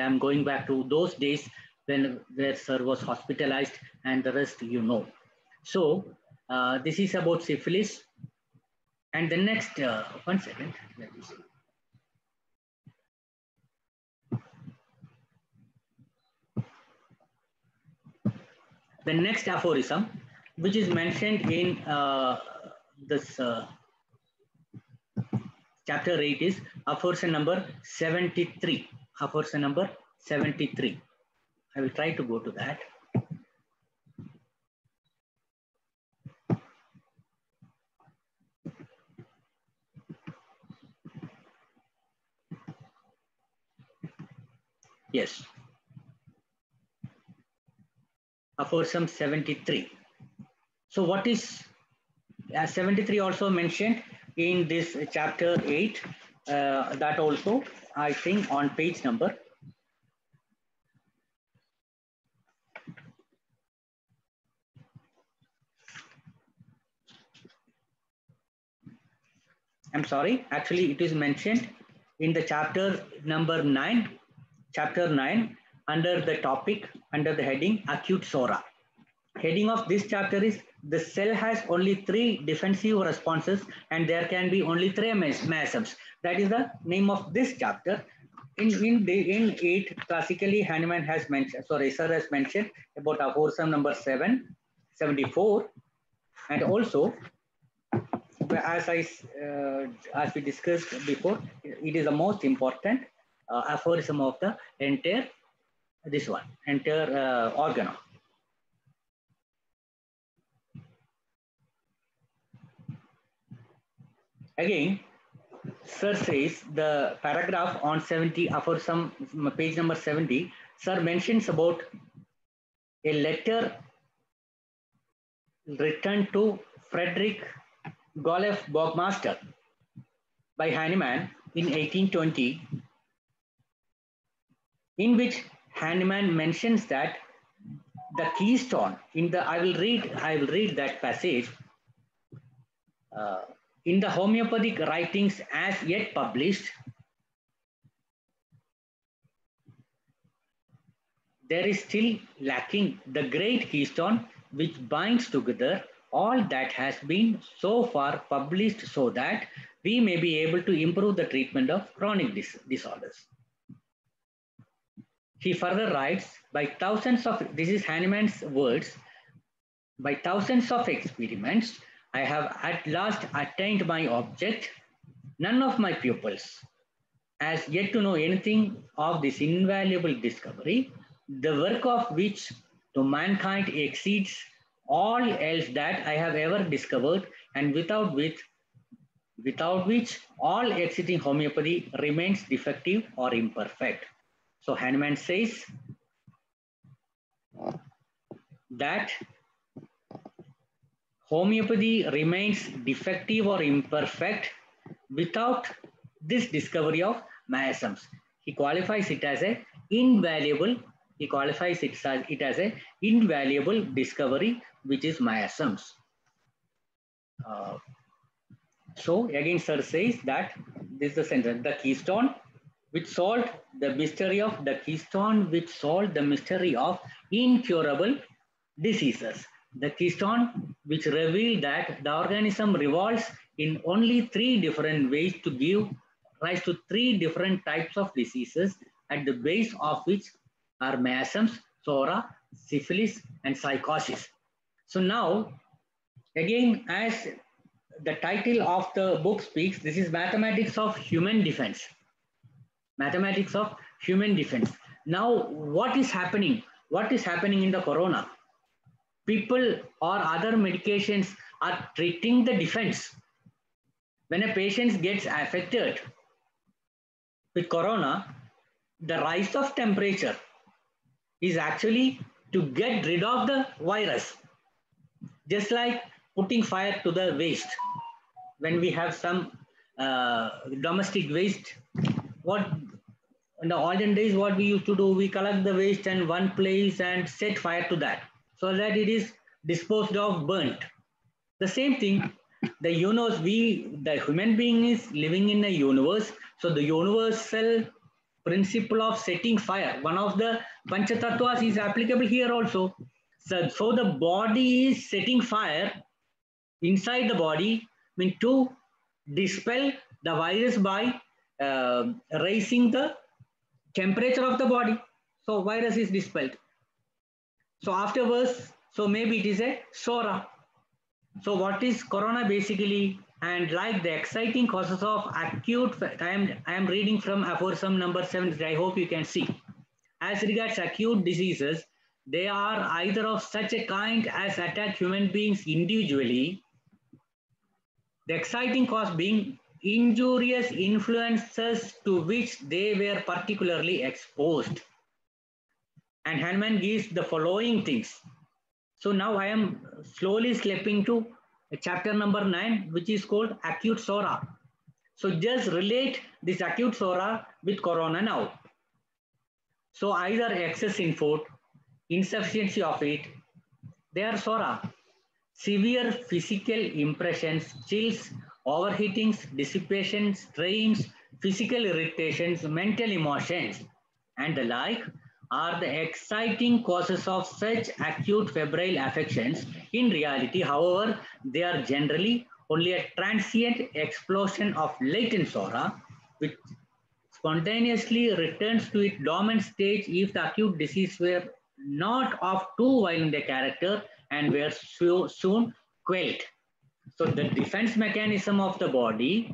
S1: am going back to those days where sir was hospitalized, and the rest you know. So this is about syphilis. And the next, 1 second, let me see. The next aphorism, which is mentioned in this chapter 8, is aphorism number 73. Aphorism number 73. I will try to go to that. Yes. Aphorism 73. So what is 73 also mentioned in this chapter 8, that also I think on page number. I'm sorry, actually it is mentioned in the chapter number 9, chapter 9, under the topic, under the heading acute SORA. Heading of this chapter is the cell has only 3 defensive responses and there can be only 3 mechanisms. That is the name of this chapter. In 8, classically Hahnemann has mentioned, sorry, sir has mentioned about aphorism number 74, and also as we discussed before, it is the most important aphorism of the entire Organon. Again, sir says the paragraph on 70 aphorism, page number 70, sir mentions about a letter written to Frederick Golef Bogmaster by Hahnemann in 1820, in which Hahnemann mentions that the keystone in the I will read that passage. In the homeopathic writings as yet published, there is still lacking the great keystone which binds together all that has been so far published, so that we may be able to improve the treatment of chronic disorders. He further writes, by thousands of, this is Hahnemann's words, by thousands of experiments, I have at last attained my object. None of my pupils has yet to know anything of this invaluable discovery, the work of which to mankind exceeds all else that I have ever discovered, and without which all existing homeopathy remains defective or imperfect. So Hahnemann says that homeopathy remains defective or imperfect without this discovery of miasms. He qualifies it as a invaluable. He qualifies it as a invaluable discovery, which is miasms. So again, sir says that this is the sentence: the keystone which solved the mystery of incurable diseases. The keystone which revealed that the organism revolves in only 3 different ways to give rise to 3 different types of diseases, at the base of which are miasms, psora, syphilis, and psychosis. So now, again, as the title of the book speaks, this is Mathematics of Human Defense. Mathematics of Human Defense. Now, what is happening? What is happening in the corona? People or other medications are treating the defense. When a patient gets affected with corona, the rise of temperature is actually to get rid of the virus. Just like putting fire to the waste. When we have some domestic waste, what in the olden days, what we used to do, we collect the waste in one place and set fire to that, so that it is disposed of, burnt. The same thing, the universe, the human being is living in a universe, so the universal principle of setting fire, one of the Panchatattwas, is applicable here also. So the body is setting fire inside the body, to dispel the virus by raising the temperature of the body. So virus is dispelled. So afterwards, so maybe it is a psora. So what is corona basically? And like the exciting causes of acute, I am reading from aphorism number 7. I hope you can see. As regards acute diseases, they are either of such a kind as attack human beings individually, the exciting cause being injurious influences to which they were particularly exposed. And Hahnemann gives the following things. So now I am slowly slipping to chapter number 9, which is called acute psora. So just relate this acute psora with corona now. So either excess in food, insufficiency of it, they are psora. Severe physical impressions, chills, overheatings, dissipation, strains, physical irritations, mental emotions, and the like are the exciting causes of such acute febrile affections. In reality, however, they are generally only a transient explosion of latent psora, which spontaneously returns to its dormant stage if the acute disease were not of too violent a character and were soon quelled. So the defense mechanism of the body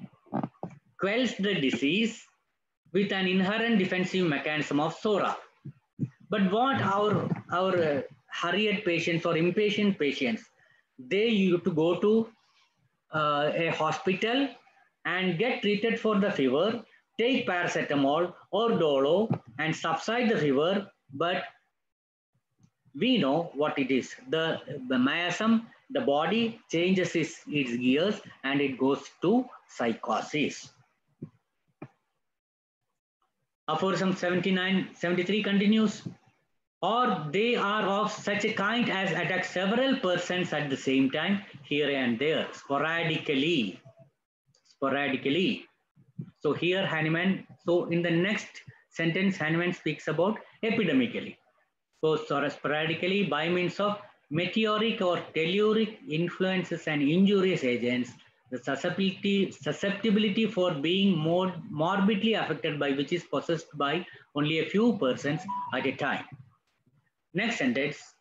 S1: quells the disease with an inherent defensive mechanism of psora. But what our hurried patients or impatient patients, they used to go to a hospital and get treated for the fever, take paracetamol or dolo and subside the fever, but we know what it is. The miasm, the body changes its gears and it goes to psychosis. Aphorism 73 continues, or they are of such a kind as attack several persons at the same time, here and there, sporadically. So here Hahnemann, so in the next sentence, Hahnemann speaks about epidemically. So sporadically by means of meteoric or telluric influences and injurious agents, The susceptibility for being more morbidly affected by which is possessed by only a few persons at a time. Next sentence.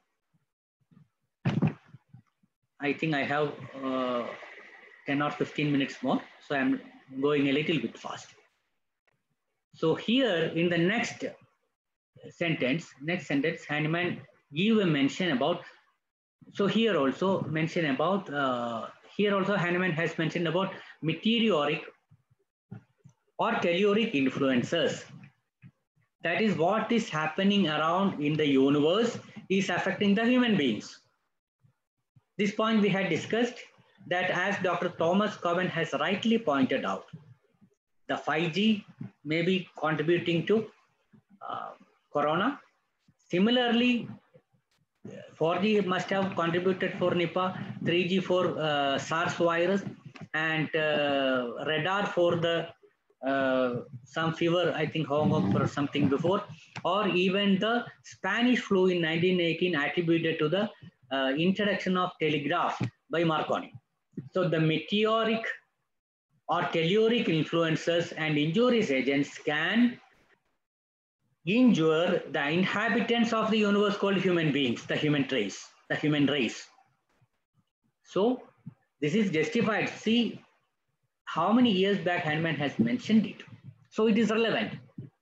S1: I think I have 10 or 15 minutes more, so I'm going a little bit fast. So here in the next sentence, Hahnemann give a mention about. So here also mention about. Here also Hahnemann has mentioned about meteoric or telluric influences. That is what is happening around in the universe is affecting the human beings. This point we had discussed that as Dr. Thomas Cowan has rightly pointed out, the 5G may be contributing to corona. Similarly, 4G must have contributed for Nipah, 3G for SARS virus, and radar for the some fever, I think Hong Kong or something before, or even the Spanish flu in 1918 attributed to the introduction of telegraph by Marconi. So the meteoric or telluric influences and injurious agents can injure the inhabitants of the universe called human beings, the human race. So this is justified. See how many years back Hahnemann has mentioned it. So it is relevant.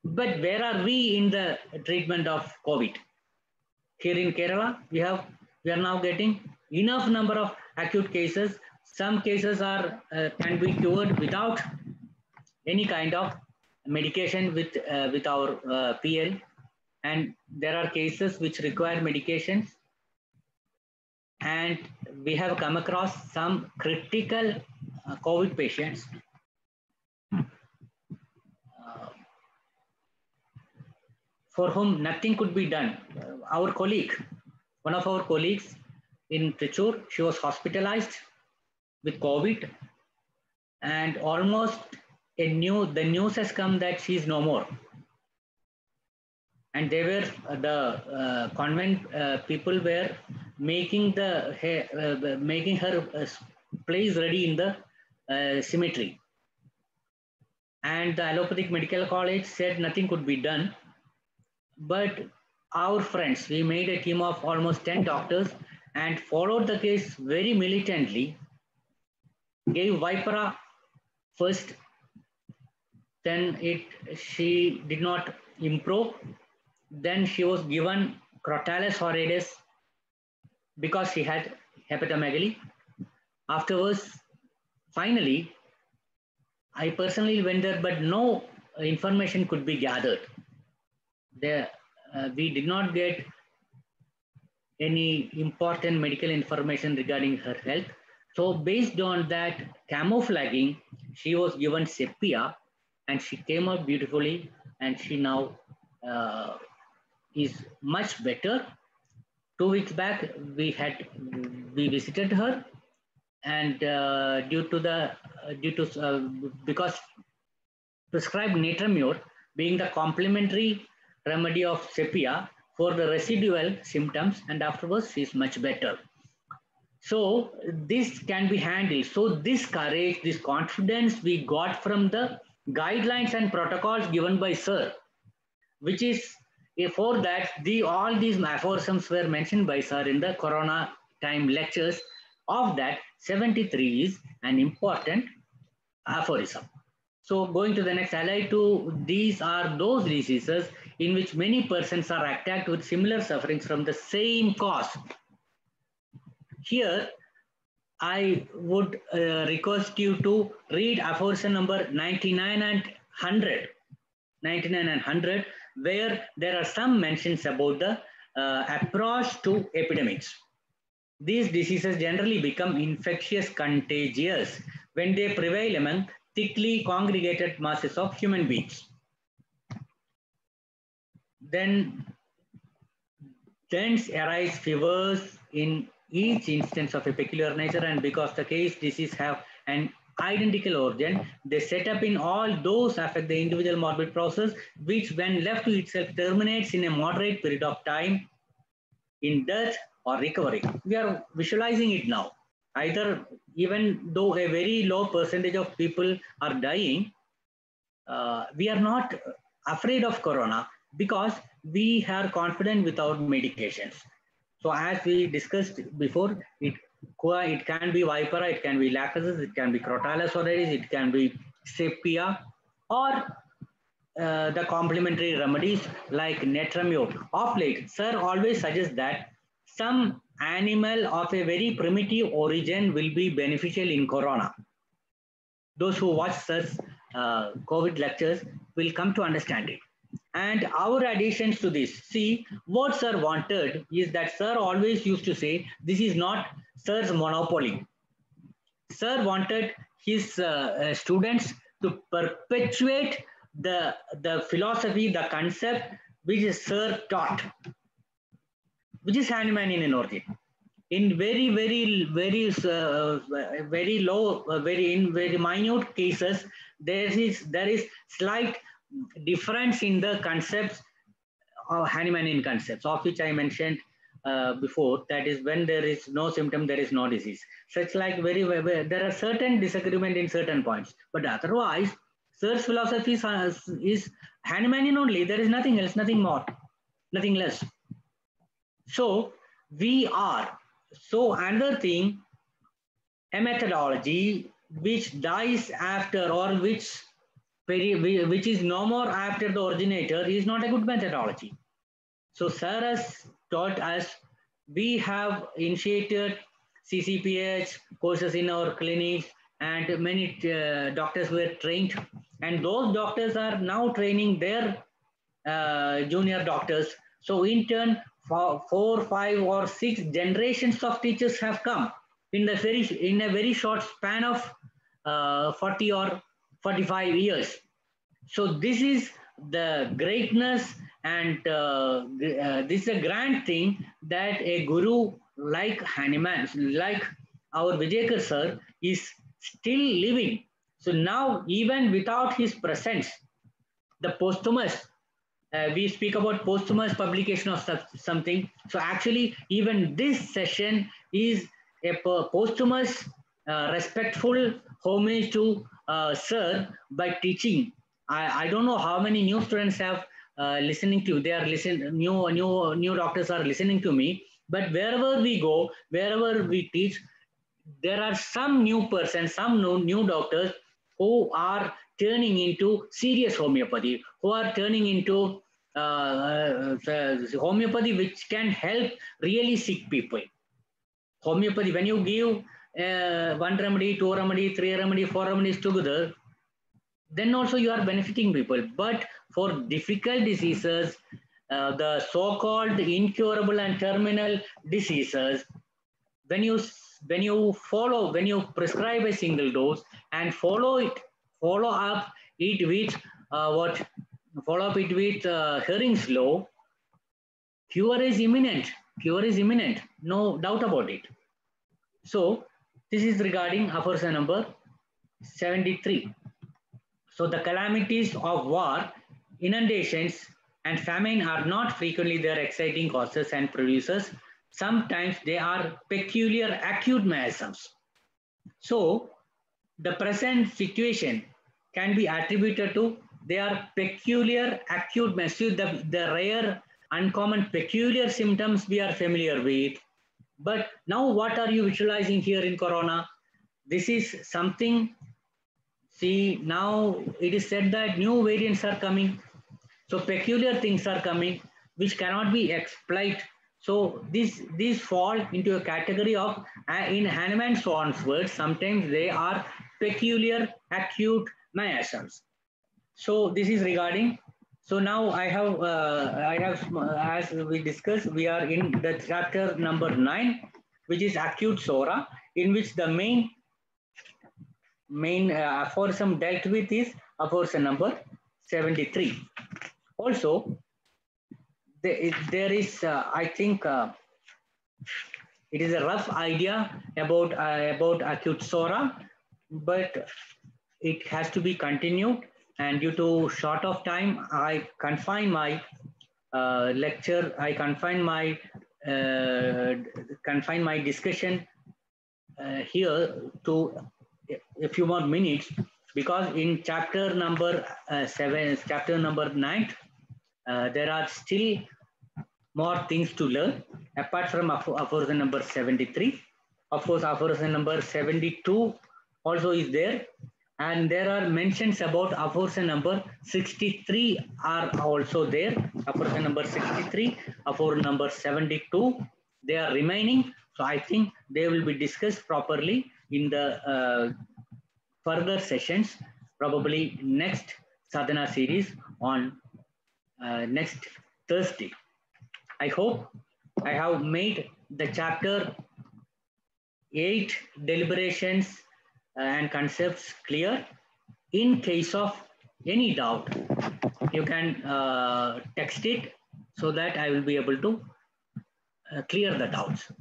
S1: But where are we in the treatment of COVID? Here in Kerala, we are now getting enough number of acute cases. Some cases are can be cured without any kind of medication with our PL, and there are cases which require medications, and we have come across some critical COVID patients for whom nothing could be done. Our colleague, one of our colleagues in Trichur, she was hospitalized with COVID, and almost the news has come that she is no more. And they were the convent people were making making her place ready in the cemetery. And the allopathic medical college said nothing could be done. But our friends, we made a team of almost 10 doctors and followed the case very militantly, gave Vipera first, then she did not improve. Then she was given Crotalus horridus because she had hepatomegaly. Afterwards, finally, I personally went there, but no information could be gathered. We did not get any important medical information regarding her health. So based on that camouflaging, she was given Sepia, and she came out beautifully, and she now is much better. 2 weeks back, we visited her, and because prescribed Natramur being the complementary remedy of Sepia for the residual symptoms, and afterwards she is much better. So this can be handled. So this courage, this confidence we got from the guidelines and protocols given by Sir, which is for that all these aphorisms were mentioned by Sir in the Corona time lectures. Of that, 73 is an important aphorism. So going to the next, allied to these are those diseases in which many persons are attacked with similar sufferings from the same cause. Here, I would request you to read aphorism number 99 and 100. 99 and 100, where there are some mentions about the approach to epidemics. These diseases generally become infectious, contagious when they prevail among thickly congregated masses of human beings. Then thence arise fevers in each instance of a peculiar nature, and because the case disease have an identical origin, they set up in all those affect the individual morbid process, which when left to itself terminates in a moderate period of time in death or recovery. We are visualizing it now. Either, even though a very low percentage of people are dying, we are not afraid of corona because we are confident without medications. So as we discussed before, it can be Vipera, it can be Lacasis, it can be Crotalus oradis, it can be Sepia, or the complementary remedies like Netramio. Of late, sir always suggests that some animal of a very primitive origin will be beneficial in corona. Those who watch such COVID lectures will come to understand it. And our additions to this, see, what sir wanted is that sir always used to say, this is not sir's monopoly. Sir wanted his students to perpetuate the philosophy, the concept which sir taught, which is Hahnemannian in origin. In very low, very minute cases, there is slight difference in the concepts of Hahnemannian concepts, of which I mentioned before. That is, when there is no symptom, there is no disease. Such like there are certain disagreement in certain points, but otherwise, Sir's philosophy is Hahnemannian only. There is nothing else, nothing more, nothing less. So we are. So another thing, a methodology which dies after, or which is no more after the originator, is not a good methodology. So sir has taught us, we have initiated CCPH courses in our clinics, and many doctors were trained, and those doctors are now training their junior doctors. So in turn, 4, 5, or 6 generations of teachers have come in a very short span of 40 or 45 years. So this is the greatness, and this is a grand thing that a guru like Hahnemann, like our Vijayakar sir, is still living. So now, even without his presence, the posthumous, we speak about posthumous publication of something. So actually, even this session is a posthumous, respectful homage to sir by teaching. I don't know how many new students have listening to. They are listening. New doctors are listening to me. But wherever we go, wherever we teach, there are some new persons, some new doctors who are turning into serious homeopathy, who are turning into homeopathy which can help really sick people. Homeopathy, when you give 1 remedy, 2 remedy, 3 remedy, 4 remedies together, then also you are benefiting people. But for difficult diseases, the so-called incurable and terminal diseases, when you prescribe a single dose and follow up it with Hering's law, cure is imminent, no doubt about it. So this is regarding aphorism number 73. So the calamities of war, inundations, and famine are not frequently their exciting causes and producers. Sometimes they are peculiar acute miasms. So the present situation can be attributed to their peculiar acute miasms, the rare, uncommon, peculiar symptoms we are familiar with. But now what are you visualizing here in corona? This is something. See, now it is said that new variants are coming. So peculiar things are coming which cannot be exploited. So these fall into a category of, in Hahnemann Swan's words, sometimes they are peculiar acute miasms. So this is regarding. So now I have as we discussed, we are in the chapter number 9, which is acute sora, in which the main aphorism dealt with is aphorism number 73. Also, there is, I think, it is a rough idea about acute sora, but it has to be continued. And due to short of time, I confine my lecture. I confine my discussion here to a few more minutes, because in chapter number 7, chapter number 9, there are still more things to learn apart from aphorism number 73. Of course, aphorism number 72 also is there, and there are mentions about aphorism number 63 are also there. Aphorism number 63, aphorism number 72, they are remaining. So I think they will be discussed properly in the further sessions, probably next sadhana series on next Thursday. I hope I have made the chapter 8 deliberations and concepts clear. In case of any doubt, you can text it so that I will be able to clear the doubts.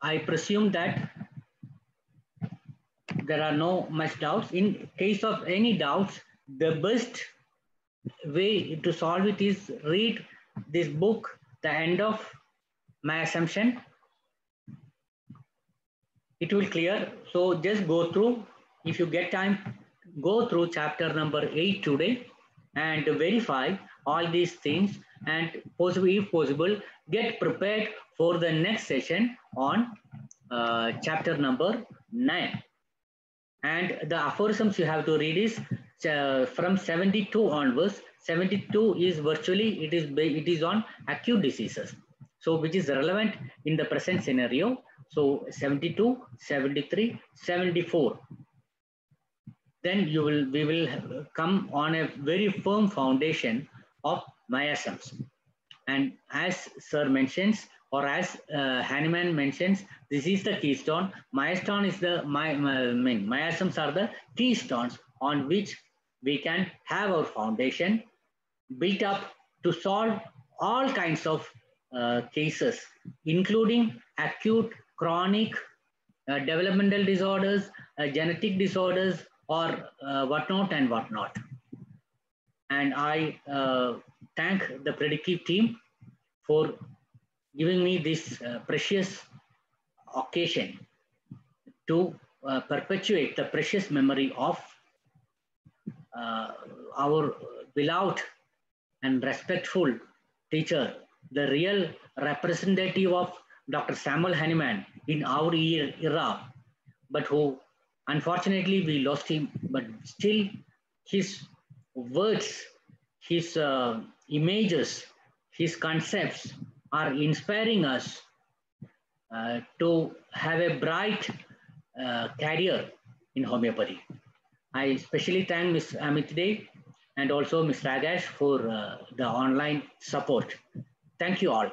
S1: I presume that there are no much doubts. In case of any doubts, the best way to solve it is read this book, The End of My Assumption. It will clear. So just go through. If you get time, go through chapter number 8 today and verify all these things, and possibly, if possible, get prepared for the next session on chapter number 9. And the aphorisms you have to read is from 72 onwards. 72 is virtually, it is on acute diseases, so which is relevant in the present scenario. So 72, 73, 74. Then we will come on a very firm foundation of miasms. And as Sir mentions, or as Hahnemann mentions, this is the keystone. Miasms are the keystones on which we can have our foundation built up to solve all kinds of cases, including acute, chronic, developmental disorders, genetic disorders, or whatnot and whatnot. And I thank the Predictive team for giving me this precious occasion to perpetuate the precious memory of our beloved and respectful teacher, the real representative of Dr. Samuel Hahnemann in our era, but who unfortunately we lost him, but still his words, his images, his concepts are inspiring us to have a bright career in homeopathy. I especially thank Ms. Amit Dey and also Ms. Ragash for the online support. Thank you all.